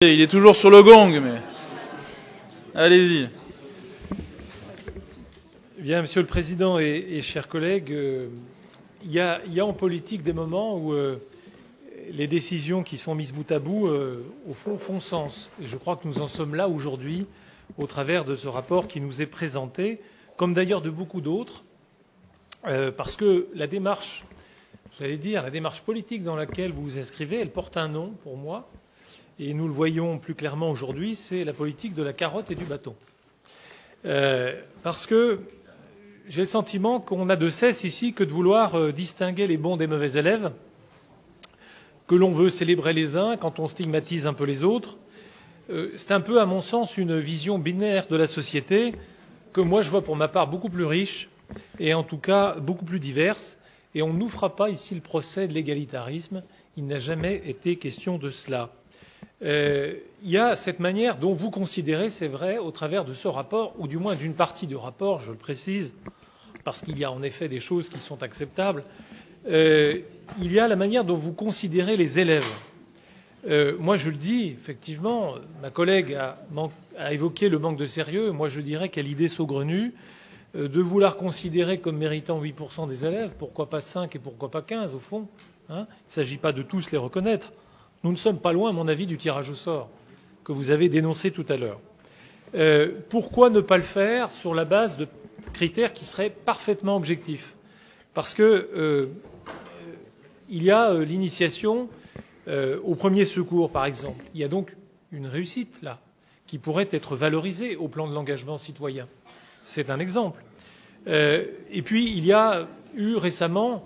Il est toujours sur le gong, mais... Allez-y. Bien, Monsieur le Président et chers collègues, il y a en politique des moments où les décisions qui sont mises bout à bout, au fond, font sens. Et je crois que nous en sommes là aujourd'hui, au travers de ce rapport qui nous est présenté, comme d'ailleurs de beaucoup d'autres, parce que la démarche, j'allais dire, la démarche politique dans laquelle vous vous inscrivez, elle porte un nom pour moi. Et nous le voyons plus clairement aujourd'hui, c'est la politique de la carotte et du bâton. Parce que j'ai le sentiment qu'on n'a de cesse ici que de vouloir distinguer les bons des mauvais élèves, que l'on veut célébrer les uns quand on stigmatise un peu les autres. C'est un peu, à mon sens, une vision binaire de la société que moi je vois pour ma part beaucoup plus riche et en tout cas beaucoup plus diverse. Et on ne nous fera pas ici le procès de l'égalitarisme. Il n'a jamais été question de cela. Il y a cette manière dont vous considérez, c'est vrai, au travers de ce rapport, ou du moins d'une partie du rapport, je le précise, parce qu'il y a en effet des choses qui sont acceptables, il y a la manière dont vous considérez les élèves. Moi je le dis, effectivement, ma collègue a évoqué le manque de sérieux, moi je dirais quelle idée saugrenue de vouloir considérer comme méritant 8% des élèves, pourquoi pas 5 et pourquoi pas 15 au fond, hein. Il ne s'agit pas de tous les reconnaître. Nous ne sommes pas loin, à mon avis, du tirage au sort que vous avez dénoncé tout à l'heure. Pourquoi ne pas le faire sur la base de critères qui seraient parfaitement objectifs? Parce que il y a l'initiation au premier secours, par exemple. Il y a donc une réussite là qui pourrait être valorisée au plan de l'engagement citoyen. C'est un exemple. Et puis il y a eu récemment,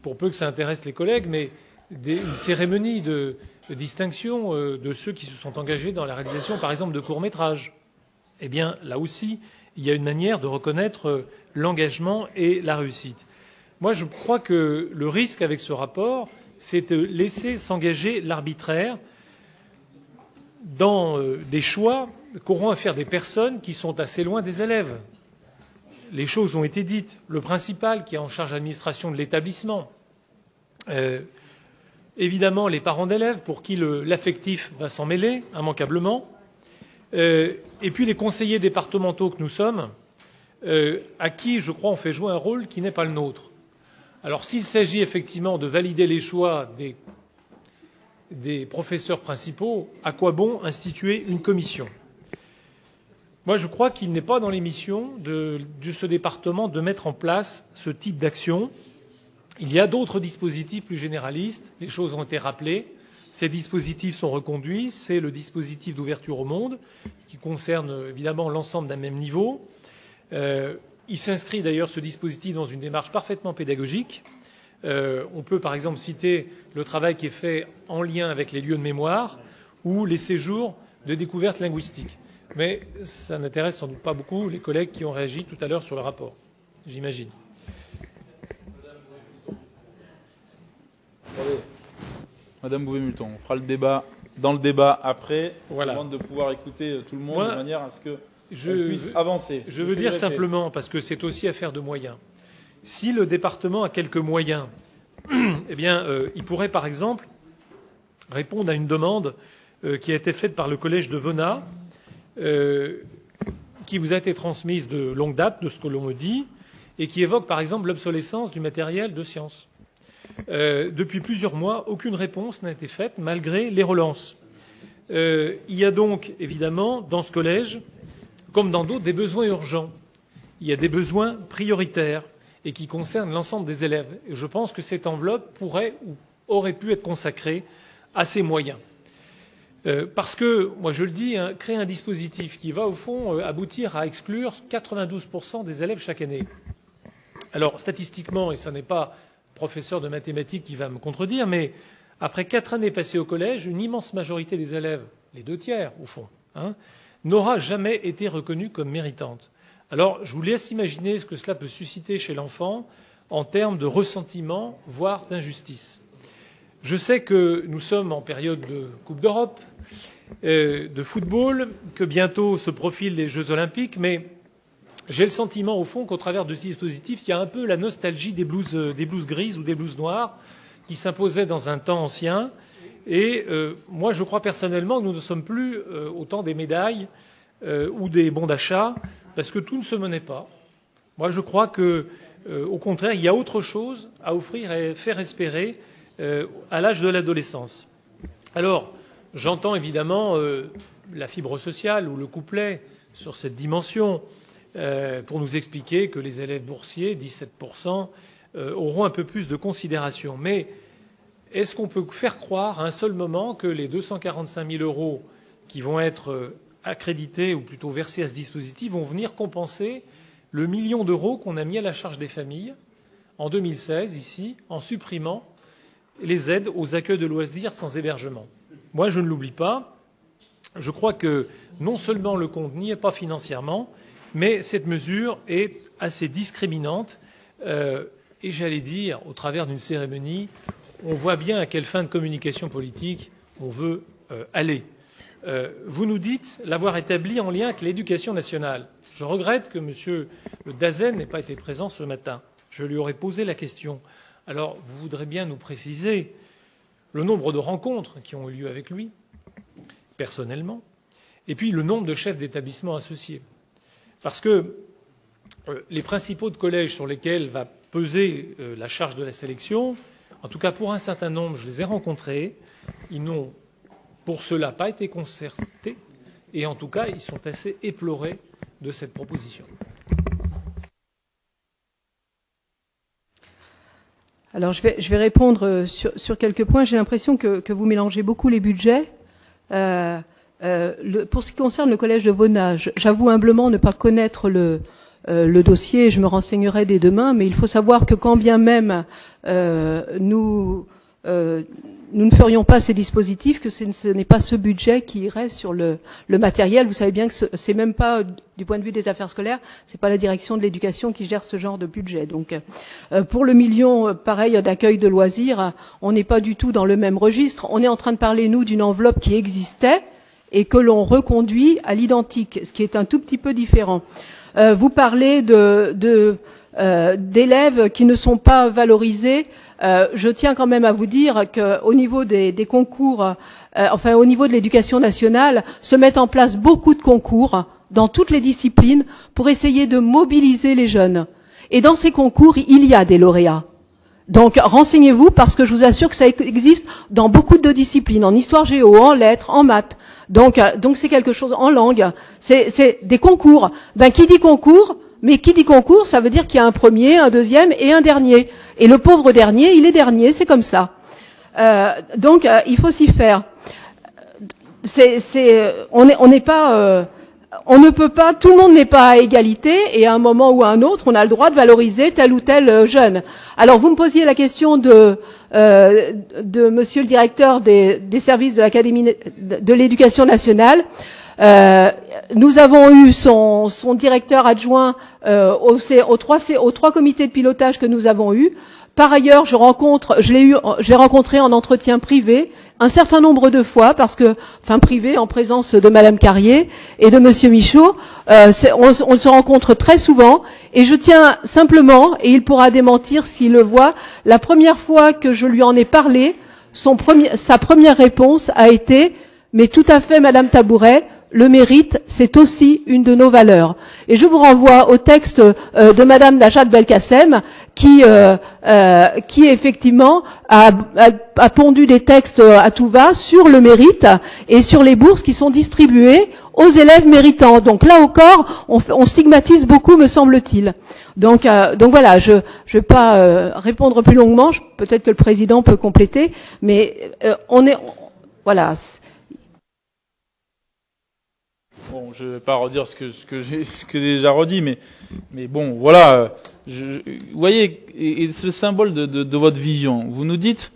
pour peu que ça intéresse les collègues, mais une cérémonie de distinction de ceux qui se sont engagés dans la réalisation, par exemple, de courts-métrages. Eh bien, là aussi, il y a une manière de reconnaître l'engagement et la réussite. Moi, je crois que le risque avec ce rapport, c'est de laisser s'engager l'arbitraire dans des choix qu'auront à faire des personnes qui sont assez loin des élèves. Les choses ont été dites. Le principal, qui est en charge de l'administration de l'établissement, évidemment, les parents d'élèves, pour qui l'affectif va s'en mêler, immanquablement. Et puis les conseillers départementaux que nous sommes, à qui, je crois, on fait jouer un rôle qui n'est pas le nôtre. Alors s'il s'agit effectivement de valider les choix des professeurs principaux, à quoi bon instituer une commission? Moi, je crois qu'il n'est pas dans les missions de ce département de mettre en place ce type d'action. Il y a d'autres dispositifs plus généralistes, les choses ont été rappelées, ces dispositifs sont reconduits, c'est le dispositif d'ouverture au monde, qui concerne évidemment l'ensemble d'un même niveau. Il s'inscrit d'ailleurs, ce dispositif, dans une démarche parfaitement pédagogique. On peut par exemple citer le travail qui est fait en lien avec les lieux de mémoire ou les séjours de découverte linguistique. Mais ça n'intéresse sans doute pas beaucoup les collègues qui ont réagi tout à l'heure sur le rapport, j'imagine. Madame Bouvet-Multon, on fera le débat dans le débat après, voilà. Avant de pouvoir écouter tout le monde de manière à ce que on puisse avancer. Je veux dire simplement, parce que c'est aussi affaire de moyens, si le département a quelques moyens, eh bien, il pourrait par exemple répondre à une demande qui a été faite par le collège de Venat, qui vous a été transmise de longue date, de ce que l'on me dit, et qui évoque par exemple l'obsolescence du matériel de sciences. Depuis plusieurs mois, aucune réponse n'a été faite malgré les relances. Il y a donc évidemment dans ce collège, comme dans d'autres, des besoins urgents. Il y a des besoins prioritaires et qui concernent l'ensemble des élèves. Et je pense que cette enveloppe pourrait ou aurait pu être consacrée à ces moyens. Parce que, moi je le dis, créer un dispositif qui va au fond aboutir à exclure 92% des élèves chaque année. Alors statistiquement, et ça n'est pas professeur de mathématiques qui va me contredire, mais après 4 années passées au collège, une immense majorité des élèves, les 2/3 au fond, n'aura jamais été reconnue comme méritante. Alors je vous laisse imaginer ce que cela peut susciter chez l'enfant en termes de ressentiment, voire d'injustice. Je sais que nous sommes en période de Coupe d'Europe, de football, que bientôt se profilent les Jeux Olympiques, mais j'ai le sentiment, au fond, qu'au travers de ce dispositif, il y a un peu la nostalgie des blouses grises ou des blouses noires qui s'imposaient dans un temps ancien Et moi, je crois personnellement que nous ne sommes plus au temps des médailles ou des bons d'achat, parce que tout ne se menait pas. Moi, je crois que, au contraire, il y a autre chose à offrir et faire espérer à l'âge de l'adolescence. Alors, j'entends évidemment la fibre sociale ou le couplet sur cette dimension pour nous expliquer que les élèves boursiers, 17%, auront un peu plus de considération. Mais est-ce qu'on peut faire croire à un seul moment que les 245 000 euros qui vont être accrédités ou plutôt versés à ce dispositif vont venir compenser le million d'euros qu'on a mis à la charge des familles en 2016, ici, en supprimant les aides aux accueils de loisirs sans hébergement? Moi, je ne l'oublie pas. Je crois que non seulement le compte n'y est pas financièrement, mais cette mesure est assez discriminante. Et j'allais dire, au travers d'une cérémonie, on voit bien à quelle fin de communication politique on veut aller. Vous nous dites l'avoir établi en lien avec l'éducation nationale. Je regrette que M. Dazen n'ait pas été présent ce matin. Je lui aurais posé la question. Alors, vous voudrez bien nous préciser le nombre de rencontres qui ont eu lieu avec lui, personnellement, et puis le nombre de chefs d'établissement associés. Parce que les principaux de collèges sur lesquels va peser la charge de la sélection, en tout cas pour un certain nombre, je les ai rencontrés, ils n'ont pour cela pas été concertés, et en tout cas, ils sont assez éplorés de cette proposition. Alors je vais répondre sur quelques points. J'ai l'impression que vous mélangez beaucoup les budgets. Pour ce qui concerne le collège de Vaunat, j'avoue humblement ne pas connaître le dossier, je me renseignerai dès demain, mais il faut savoir que quand bien même nous ne ferions pas ces dispositifs, que ce n'est pas ce budget qui irait sur le matériel. Vous savez bien que c'est même pas, du point de vue des affaires scolaires, c'est pas la direction de l'éducation qui gère ce genre de budget. Donc, pour le million, pareil, d'accueil de loisirs, on n'est pas du tout dans le même registre. On est en train de parler, nous, d'une enveloppe qui existait et que l'on reconduit à l'identique, ce qui est un tout petit peu différent. Vous parlez d'élèves qui ne sont pas valorisés. Je tiens quand même à vous dire qu'au niveau des concours, enfin au niveau de l'éducation nationale, se mettent en place beaucoup de concours dans toutes les disciplines pour essayer de mobiliser les jeunes. Et dans ces concours, il y a des lauréats. Donc renseignez-vous parce que je vous assure que ça existe dans beaucoup de disciplines, en histoire géo, en lettres, en maths. Donc c'est quelque chose en langue. C'est des concours. Qui dit concours? Mais qui dit concours, ça veut dire qu'il y a un premier, un deuxième et un dernier. Et le pauvre dernier, il est dernier, c'est comme ça. Donc il faut s'y faire. On n'est pas, on ne peut pas, tout le monde n'est pas à égalité, et à un moment ou à un autre, on a le droit de valoriser tel ou tel jeune. Alors vous me posiez la question de Monsieur le directeur des services de l'Académie de l'Éducation nationale. Nous avons eu son directeur adjoint aux trois comités de pilotage que nous avons eus. Par ailleurs, je l'ai rencontré en entretien privé un certain nombre de fois, privé en présence de Madame Carrier et de Monsieur Michaud. On se rencontre très souvent, et je tiens simplement, et il pourra démentir s'il le voit, la première fois que je lui en ai parlé, sa première réponse a été « Mais tout à fait, Madame Tabouret, le mérite, c'est aussi une de nos valeurs. » Et je vous renvoie au texte de Madame Najat Belkacem, qui effectivement a pondu des textes à tout va sur le mérite et sur les bourses qui sont distribuées aux élèves méritants. Donc là encore, on stigmatise beaucoup, me semble-t-il. Donc voilà, je vais pas répondre plus longuement. Peut-être que le président peut compléter, mais voilà. Bon, je ne vais pas redire ce que j'ai déjà redit, mais bon, voilà. Vous voyez, et c'est le symbole de votre vision. Vous nous dites,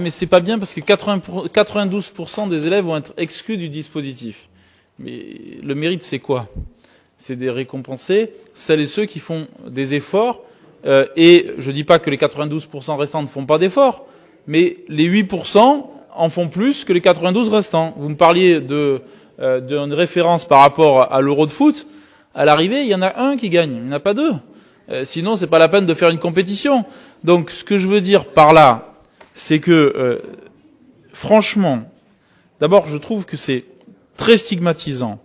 mais c'est pas bien parce que 92% des élèves vont être exclus du dispositif. Mais le mérite, c'est quoi? C'est de récompenser celles et ceux qui font des efforts. Et je dis pas que les 92% restants ne font pas d'efforts, mais les 8% en font plus que les 92 restants. Vous me parliez d'une référence par rapport à l'Euro de foot. À l'arrivée, il y en a un qui gagne, il n'y en a pas deux. Sinon, c'est pas la peine de faire une compétition. Donc, ce que je veux dire par là, c'est que franchement, d'abord, je trouve que c'est très stigmatisant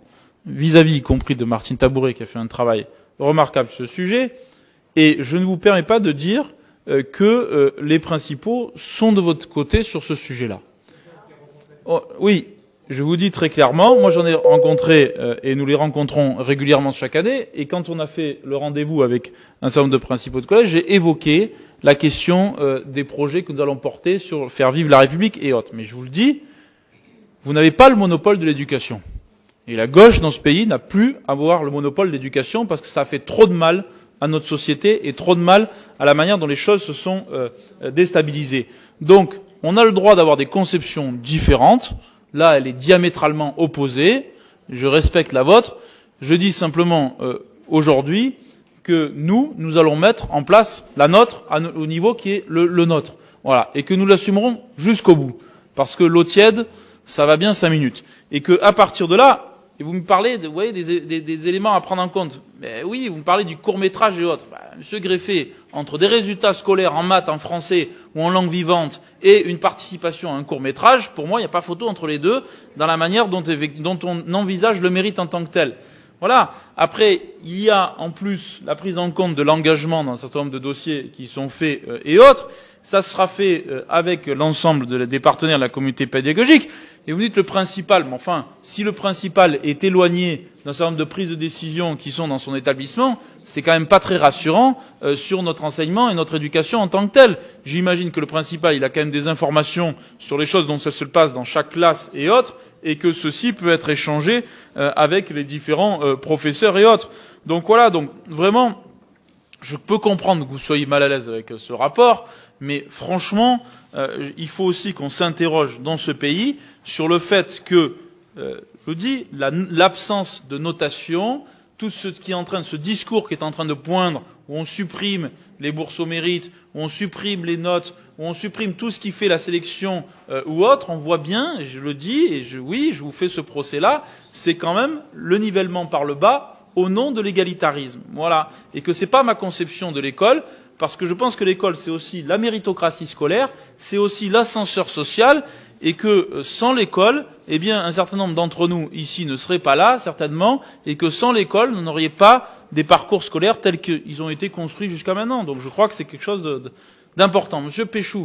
vis-à-vis, y compris de Martine Tabouret, qui a fait un travail remarquable sur ce sujet, et je ne vous permets pas de dire que les principaux sont de votre côté sur ce sujet-là. Oh, oui, je vous dis très clairement, moi j'en ai rencontré, et nous les rencontrons régulièrement chaque année, et quand on a fait le rendez-vous avec un certain nombre de principaux de collège, j'ai évoqué la question des projets que nous allons porter sur faire vivre la République et autres. Mais je vous le dis, vous n'avez pas le monopole de l'éducation. Et la gauche dans ce pays n'a plus à avoir le monopole de l'éducation parce que ça a fait trop de mal à notre société et trop de mal à la manière dont les choses se sont déstabilisées. Donc, on a le droit d'avoir des conceptions différentes. Là, elle est diamétralement opposée. Je respecte la vôtre. Je dis simplement aujourd'hui que nous allons mettre en place la nôtre au niveau qui est le nôtre. Voilà. Et que nous l'assumerons jusqu'au bout. Parce que l'eau tiède, ça va bien 5 minutes. Et que, à partir de là, et vous me parlez vous voyez, des éléments à prendre en compte. Mais oui, vous me parlez du court-métrage et autres. Monsieur Greffé, entre des résultats scolaires en maths, en français ou en langue vivante et une participation à un court-métrage, pour moi, il n'y a pas photo entre les deux dans la manière dont on envisage le mérite en tant que tel. Voilà. Après, il y a en plus la prise en compte de l'engagement dans un certain nombre de dossiers qui sont faits et autres. Ça sera fait avec l'ensemble des partenaires de la communauté pédagogique. Et vous dites le principal, mais enfin, si le principal est éloigné d'un certain nombre de prises de décision qui sont dans son établissement, c'est quand même pas très rassurant sur notre enseignement et notre éducation en tant que telle. J'imagine que le principal, il a quand même des informations sur les choses dont ça se passe dans chaque classe et autres, et que ceci peut être échangé avec les différents professeurs et autres. Donc voilà, donc vraiment, je peux comprendre que vous soyez mal à l'aise avec ce rapport, mais franchement, il faut aussi qu'on s'interroge dans ce pays sur le fait que, je vous dis, l'absence de notation, tout ce qui est en train, ce discours qui est en train de poindre, où on supprime les bourses au mérite, où on supprime les notes, où on supprime tout ce qui fait la sélection ou autre, on voit bien, et je le dis, et oui, je vous fais ce procès-là, c'est quand même le nivellement par le bas au nom de l'égalitarisme. Voilà. Et que c'est pas ma conception de l'école, parce que je pense que l'école, c'est aussi la méritocratie scolaire, c'est aussi l'ascenseur social, et que sans l'école, eh bien, un certain nombre d'entre nous ici ne seraient pas là, certainement, et que sans l'école, vous n'auriez pas des parcours scolaires tels qu'ils ont été construits jusqu'à maintenant. Donc je crois que c'est quelque chose d'important. Monsieur Péchou.